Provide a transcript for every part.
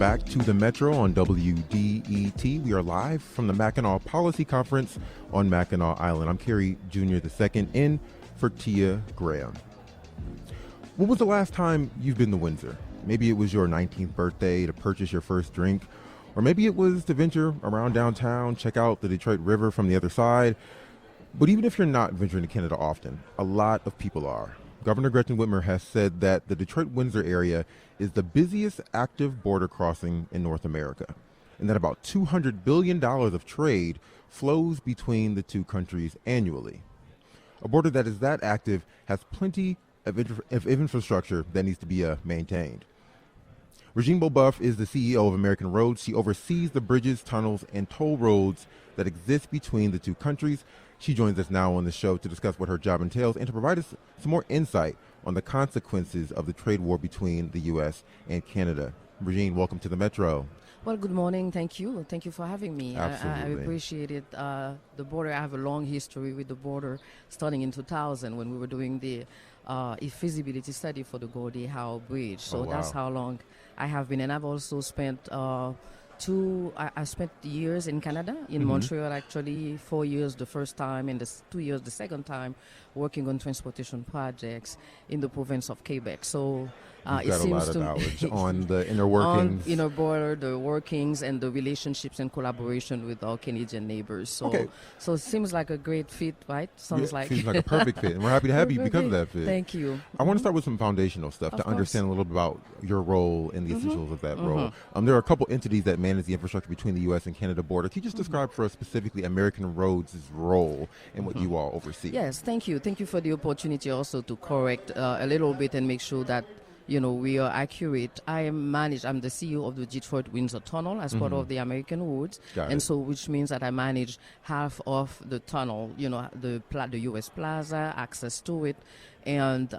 back to the Metro on WDET. We are live from the Mackinac Policy Conference on Mackinac Island. I'm Kerry Jr. II in for Tia Graham. When was the last time you've been to Windsor? Maybe it was your 19th birthday to purchase your first drink, or maybe it was to venture around downtown, check out the Detroit River from the other side. But even if you're not venturing to Canada often, a lot of people are. Governor Gretchen Whitmer has said that the Detroit-Windsor area is the busiest active border crossing in North America, and that about $200 billion of trade flows between the two countries annually. A border that is that active has plenty of infrastructure that needs to be maintained. Regine Beauboeuf is the CEO of American Roads. She oversees the bridges, tunnels, and toll roads that exist between the two countries. She joins us now on the show to discuss what her job entails and to provide us some more insight on the consequences of the trade war between the U.S. and Canada. Regine, welcome to the Metro. Well, good morning. Thank you. Thank you for having me. Absolutely. I appreciate it. The border, I have a long history with the border, starting in 2000 when we were doing the feasibility study for the Gordie Howe Bridge. So That's how long I have been. And I've also spent I spent years in Canada, in Montreal actually, 4 years the first time and 2 years the second time, working on transportation projects in the province of Quebec. So it got seems a lot of knowledge on the inner workings. On inner border, the workings and the relationships and collaboration with our Canadian neighbors. So it seems like a great fit, right? Seems like a perfect fit. And we're happy to have you because of that fit. Thank you. I want to start with some foundational stuff to understand a little bit about your role and the essentials of that role. There are a couple entities that manage the infrastructure between the U.S. and Canada border. Can you just describe for us specifically American Roads' role and what you all oversee? Yes, thank you. Thank you for the opportunity also to correct a little bit and make sure that we are accurate. I'm the CEO of the Detroit-Windsor Tunnel as part of the American Roads, which means that I manage half of the tunnel, the U.S. Plaza, access to it, and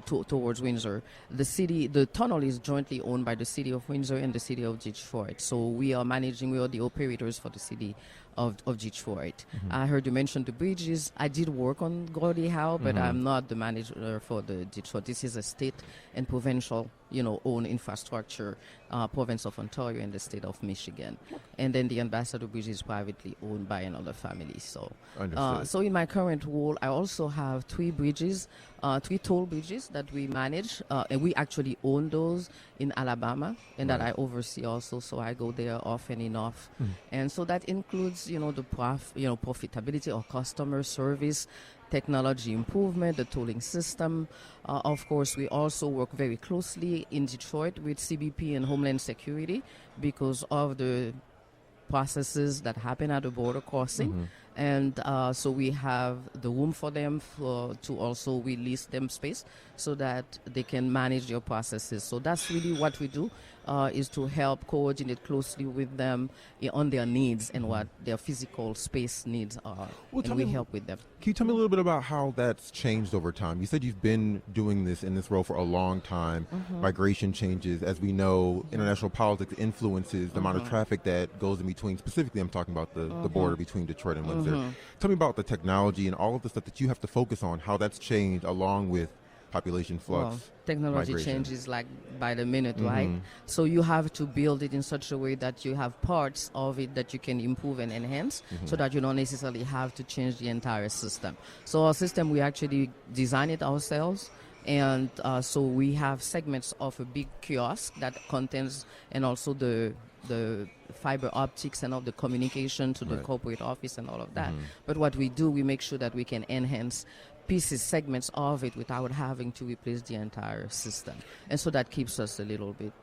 towards Windsor. The tunnel is jointly owned by the city of Windsor and the city of Detroit. So we are the operators for the city of Detroit. I heard you mention the bridges. I did work on Gordie Howe, but I'm not the manager for the Detroit. This is a state and provincial, owned infrastructure, province of Ontario and the state of Michigan. And then the Ambassador Bridge is privately owned by another family. So in my current role, I also have 3 bridges, 3 toll bridges that we manage, and we actually own those in Alabama, and that I oversee also. So I go there often enough, and so that includes, the profitability or customer service, technology improvement, the tolling system. Of course, we also work very closely in Detroit with CBP and Homeland Security because of the processes that happen at the border crossing. And so we have the room for them to also release them space so that they can manage their processes. So that's really what we do, is to help coordinate closely with them on their needs and what their physical space needs are. And we help with them. Can you tell me a little bit about how that's changed over time? You said you've been doing this in this role for a long time. Migration changes. As we know, international politics influences the amount of traffic that goes in between. Specifically, I'm talking about the border between Detroit and Windsor. Tell me about the technology and all of the stuff that you have to focus on, how that's changed along with population flux. Well, technology migration. Changes like by the minute, right? So you have to build it in such a way that you have parts of it that you can improve and enhance so that you don't necessarily have to change the entire system. So our system, we actually design it ourselves. And so we have segments of a big kiosk that contains, and also the fiber optics and all the communication to the corporate office and all of that. But what we do, we make sure that we can enhance segments of it without having to replace the entire system. And so that keeps us a little bit.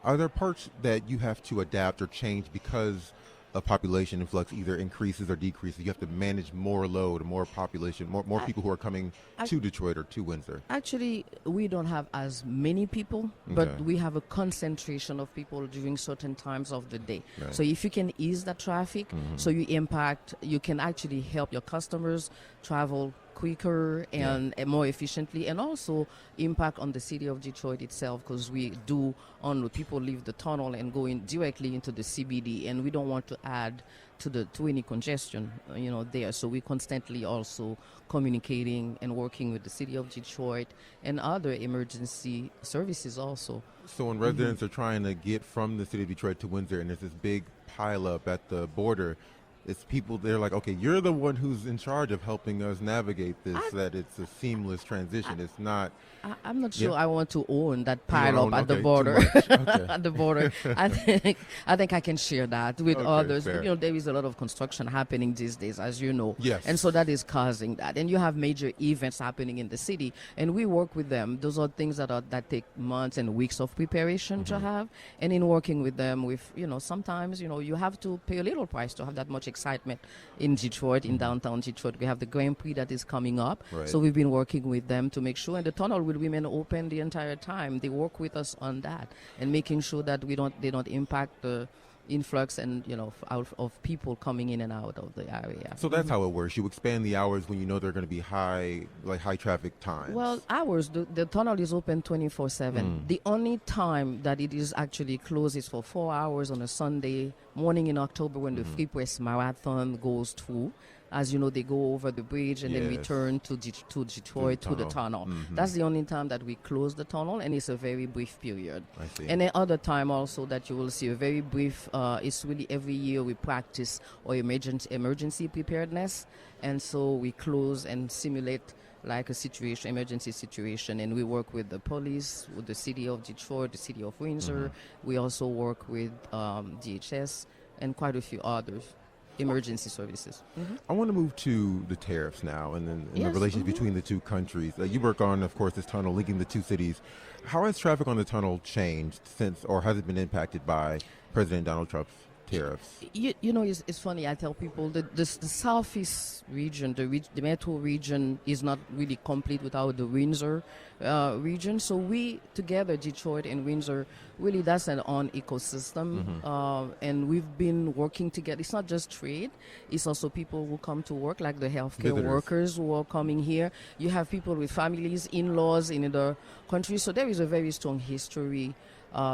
Are there parts that you have to adapt or change because of population influx either increases or decreases? You have to manage more load, more population, more people who are coming to Detroit or to Windsor. Actually, we don't have as many people, but we have a concentration of people during certain times of the day. So if you can ease the traffic, so you can actually help your customers travel quicker and more efficiently, and also impact on the city of Detroit itself, because we do on people leave the tunnel and go in directly into the CBD, and we don't want to add to any congestion, there. So we constantly also communicating and working with the city of Detroit and other emergency services also. So when residents are trying to get from the city of Detroit to Windsor, and there's this big pile up at the border, it's people, they're like, okay, you're the one who's in charge of helping us navigate this, that it's a seamless transition. It's not... I'm not sure I want to own that pile up at the border. At the border. I think I can share that with others. Fair. There is a lot of construction happening these days, as you know. Yes. And so that is causing that. And you have major events happening in the city. And we work with them. Those are things that take months and weeks of preparation to have. And in working with them, sometimes, you have to pay a little price to have that much excitement in Detroit, in downtown Detroit. We have the Grand Prix that is coming up. Right. So we've been working with them to make sure, and the tunnel will remain open the entire time. They work with us on that and making sure that they don't impact the influx and of people coming in and out of the area. So that's how it works. You expand the hours when you know they're going to be high traffic times. Well, hours. The tunnel is open 24/7. The only time that it is actually closed is for 4 hours on a Sunday morning in October when the Free Press Marathon goes through. As you know, they go over the bridge and then return to Detroit to the tunnel. That's the only time that we close the tunnel, and it's a very brief period. I see. And the other time also that you will see a very brief, it's really every year we practice our emergency preparedness, and so we close and simulate like a emergency situation, and we work with the police, with the city of Detroit, the city of Windsor. We also work with DHS and quite a few others. Emergency services. I want to move to the tariffs now and then the relations between the two countries. You work on, of course, this tunnel linking the two cities. How has traffic on the tunnel changed since, or has it been impacted by President Donald Trump's tariffs? It's funny. I tell people that the southeast region, the metro region, is not really complete without the Windsor region. So we together, Detroit and Windsor, really that's an own ecosystem. And we've been working together. It's not just trade. It's also people who come to work, like the healthcare workers who are coming here. You have people with families, in-laws in the country. So there is a very strong history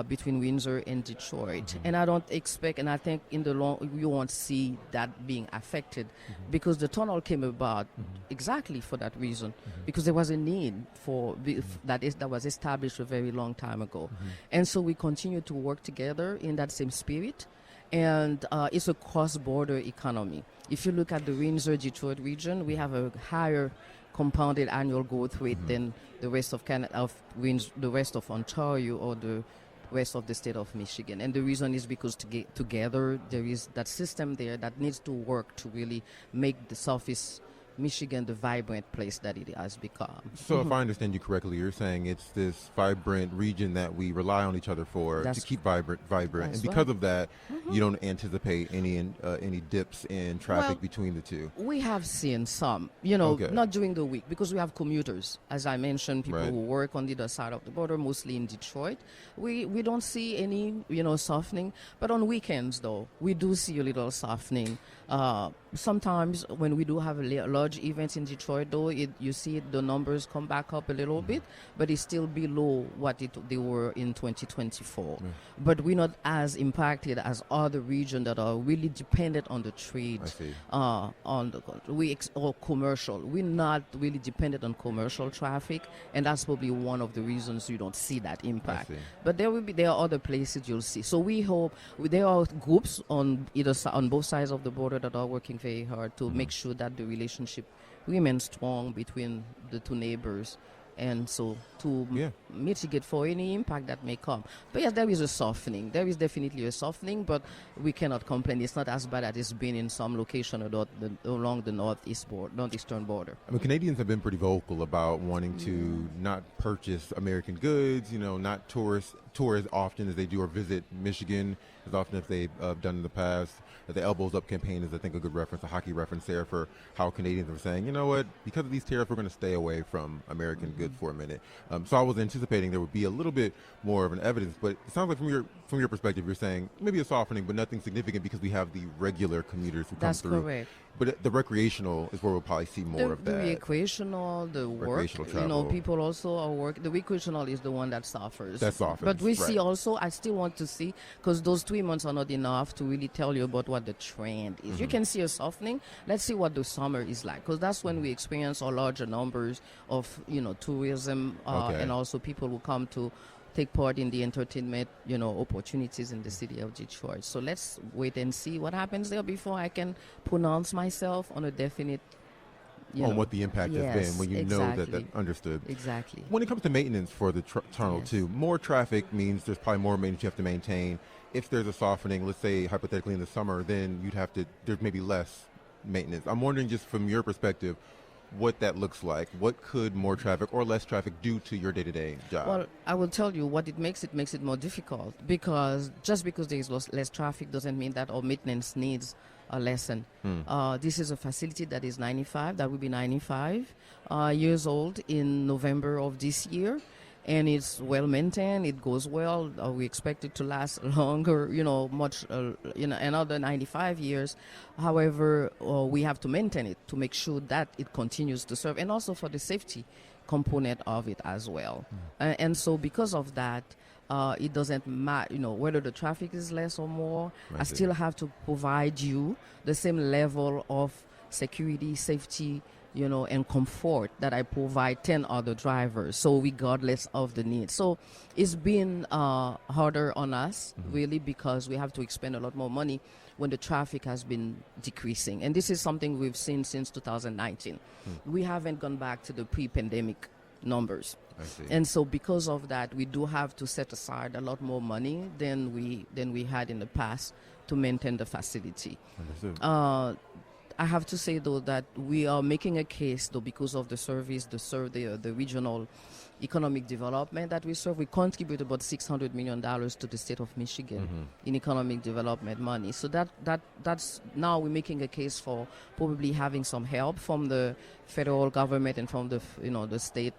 between Windsor and Detroit. And I don't expect, and I think in the long, you won't see that being affected because the tunnel came about exactly for that reason, because there was a need for that was established a very long time ago. And so we continue to work together in that same spirit. And it's a cross-border economy. If you look at the Windsor-Detroit region, we have a higher compounded annual growth rate than the rest of Canada, the rest of Ontario, or the rest of the state of Michigan. And the reason is because together there is that system there that needs to work to really make the Southeast Michigan the vibrant place that it has become. So if I understand you correctly, you're saying it's this vibrant region that we rely on each other for to keep vibrant. And because of that, you don't anticipate any dips in traffic between the two? We have seen some, not during the week, because we have commuters. As I mentioned, people who work on the other side of the border, mostly in Detroit. We don't see any, softening. But on weekends, though, we do see a little softening. Sometimes when we do have large events in Detroit, though, you see the numbers come back up a little bit, but it's still below what they were in 2024. But we're not as impacted as other regions that are really dependent on the trade, or commercial. We're not really dependent on commercial traffic, and that's probably one of the reasons you don't see that impact. But there are other places you'll see. So we hope there are groups on both sides of the border that are working very hard to make sure that the relationship remains strong between the two neighbors, and so to mitigate for any impact that may come. But yes, there is a softening. There is definitely a softening, but we cannot complain. It's not as bad as it's been in some location along the northeastern border. I mean, Canadians have been pretty vocal about wanting to not purchase American goods, not tour as often as they do, or visit Michigan as often as they've done in the past. The Elbows Up campaign is, I think, a good reference, a hockey reference there for how Canadians are saying, you know what, because of these tariffs, we're going to stay away from American goods for a minute. So I was anticipating there would be a little bit more of an evidence, but it sounds like from your perspective, you're saying maybe a softening, but nothing significant because we have the regular commuters who come through. That's correct. But the recreational is where we'll probably see more of that. The recreational, the recreational work, travel. people also are work. The recreational is the one that suffers. That suffers. But we right. see also, I still want to see, because those 3 months are not enough to really tell you about what the trend is. You can see a softening. Let's see what the summer is like, because that's when we experience our larger numbers of, tourism and also people who come to take part in the entertainment, opportunities in the city of Detroit. So let's wait and see what happens there before I can pronounce myself on a definite, on what the impact has been when you know that understood. Exactly. When it comes to maintenance for the tunnel too, more traffic means there's probably more maintenance you have to maintain. If there's a softening, let's say hypothetically in the summer, then there's maybe less maintenance. I'm wondering, just from your perspective, what that looks like. What could more traffic or less traffic do to your day-to-day job? Well, I will tell you what it makes it more difficult, because just because there is less traffic doesn't mean that our maintenance needs a lessen. This is a facility that will be 95 years old in November of this year. And it's well maintained. It goes well. We expect it to last longer, another 95 years. However, we have to maintain it to make sure that it continues to serve, and also for the safety component of it as well. And so because of that, it doesn't matter, whether the traffic is less or more. I still have to provide you the same level of security, safety, and comfort that I provide 10 other drivers, so regardless of the need. So it's been harder on us, really, because we have to expend a lot more money when the traffic has been decreasing. And this is something we've seen since 2019. We haven't gone back to the pre-pandemic numbers. I see. And so because of that, we do have to set aside a lot more money than we had in the past to maintain the facility. Understood. I have to say, though, that we are making a case, though, because of the service, the regional economic development that we serve. We contribute about $600 million to the state of Michigan in economic development money. So that's now we're making a case for probably having some help from the federal government and from the state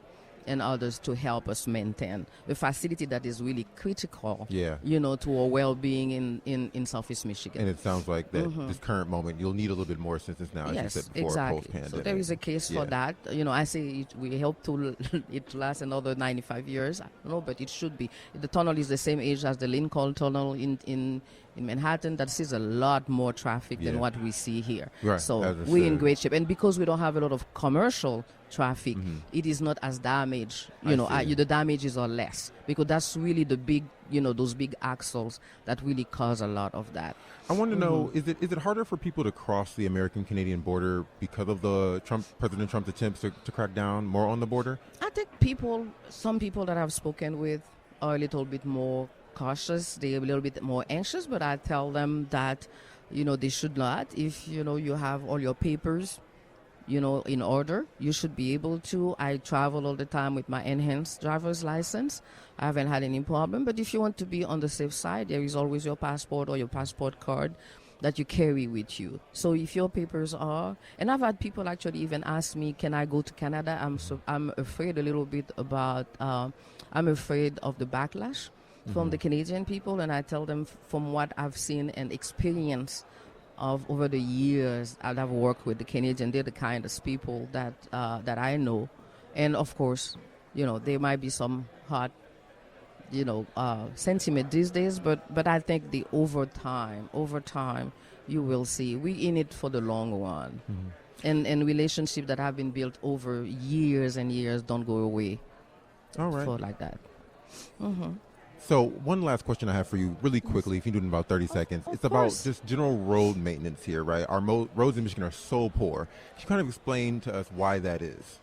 and others to help us maintain the facility that is really critical, to our well-being in Southeast Michigan. And it sounds like that this current moment, you'll need a little bit more assistance now, as you said before, post-pandemic. So there is a case for that. I say we hope it to last another 95 years. I don't know, but it should be. The tunnel is the same age as the Lincoln Tunnel in Manhattan. That sees a lot more traffic than what we see here. Right. So we're in great shape. And because we don't have a lot of commercial traffic, it is not as damaged. The damages are less, because that's really the big, those big axles that really cause a lot of that. I want to know, is it harder for people to cross the American-Canadian border because of President Trump's attempts to crack down more on the border? I think some people that I've spoken with are a little bit more cautious. They're a little bit more anxious, but I tell them that, they should not. If, you have all your papers, in order, you should be able to. I travel all the time with my enhanced driver's license. I haven't had any problem. But if you want to be on the safe side, there is always your passport or your passport card that you carry with you. So if your papers are, and I've had people actually even ask me, can I go to Canada? I'm afraid a little bit about, I'm afraid of the backlash from the Canadian people. And I tell them, from what I've seen and experienced of over the years that I've worked with the Canadian, they're the kindest people that I know. And of course, there might be some hot, sentiment these days, but I think over time, you will see we're in it for the long run. And relationships that have been built over years and years don't go away. All right. For like that. So one last question I have for you really quickly, if you do it in about 30 seconds. It's about just general road maintenance here, right? Our roads in Michigan are so poor. Can you kind of explain to us why that is?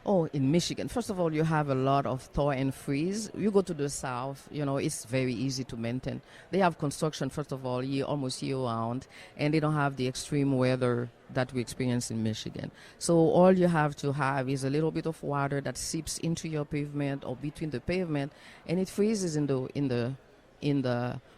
Oh, in Michigan, first of all, you have a lot of thaw and freeze. You go to the south, it's very easy to maintain. They have construction, first of all, almost year-round, and they don't have the extreme weather that we experience in Michigan. So all you have to have is a little bit of water that seeps into your pavement or between the pavement, and it freezes in the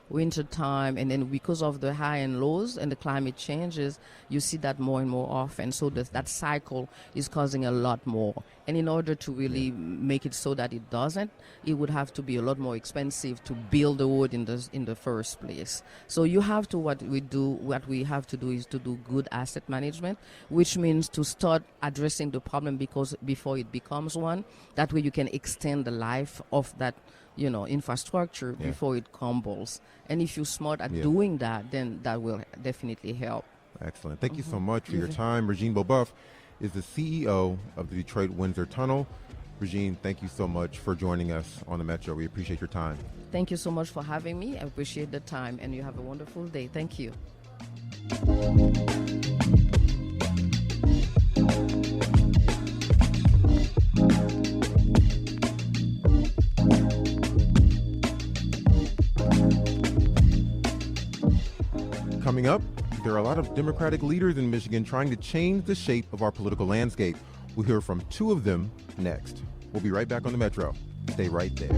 winter time, and then because of the high and lows and the climate changes, you see that more and more often. So that cycle is causing a lot more. And in order to really make it so that it doesn't, it would have to be a lot more expensive to build the road in the first place. So you have to what we have to do is to do good asset management, which means to start addressing the problem before it becomes one. That way you can extend the life of that infrastructure before it crumbles. And if you're smart at doing that, then that will definitely help. Excellent. Thank you so much for your time. Regine Beauboeuf is the CEO of the Detroit-Windsor Tunnel. Regine, thank you so much for joining us on the Metro. We appreciate your time. Thank you so much for having me. I appreciate the time, and you have a wonderful day. Thank you. Coming up, there are a lot of Democratic leaders in Michigan trying to change the shape of our political landscape. We'll hear from two of them next. We'll be right back on the Metro. Stay right there.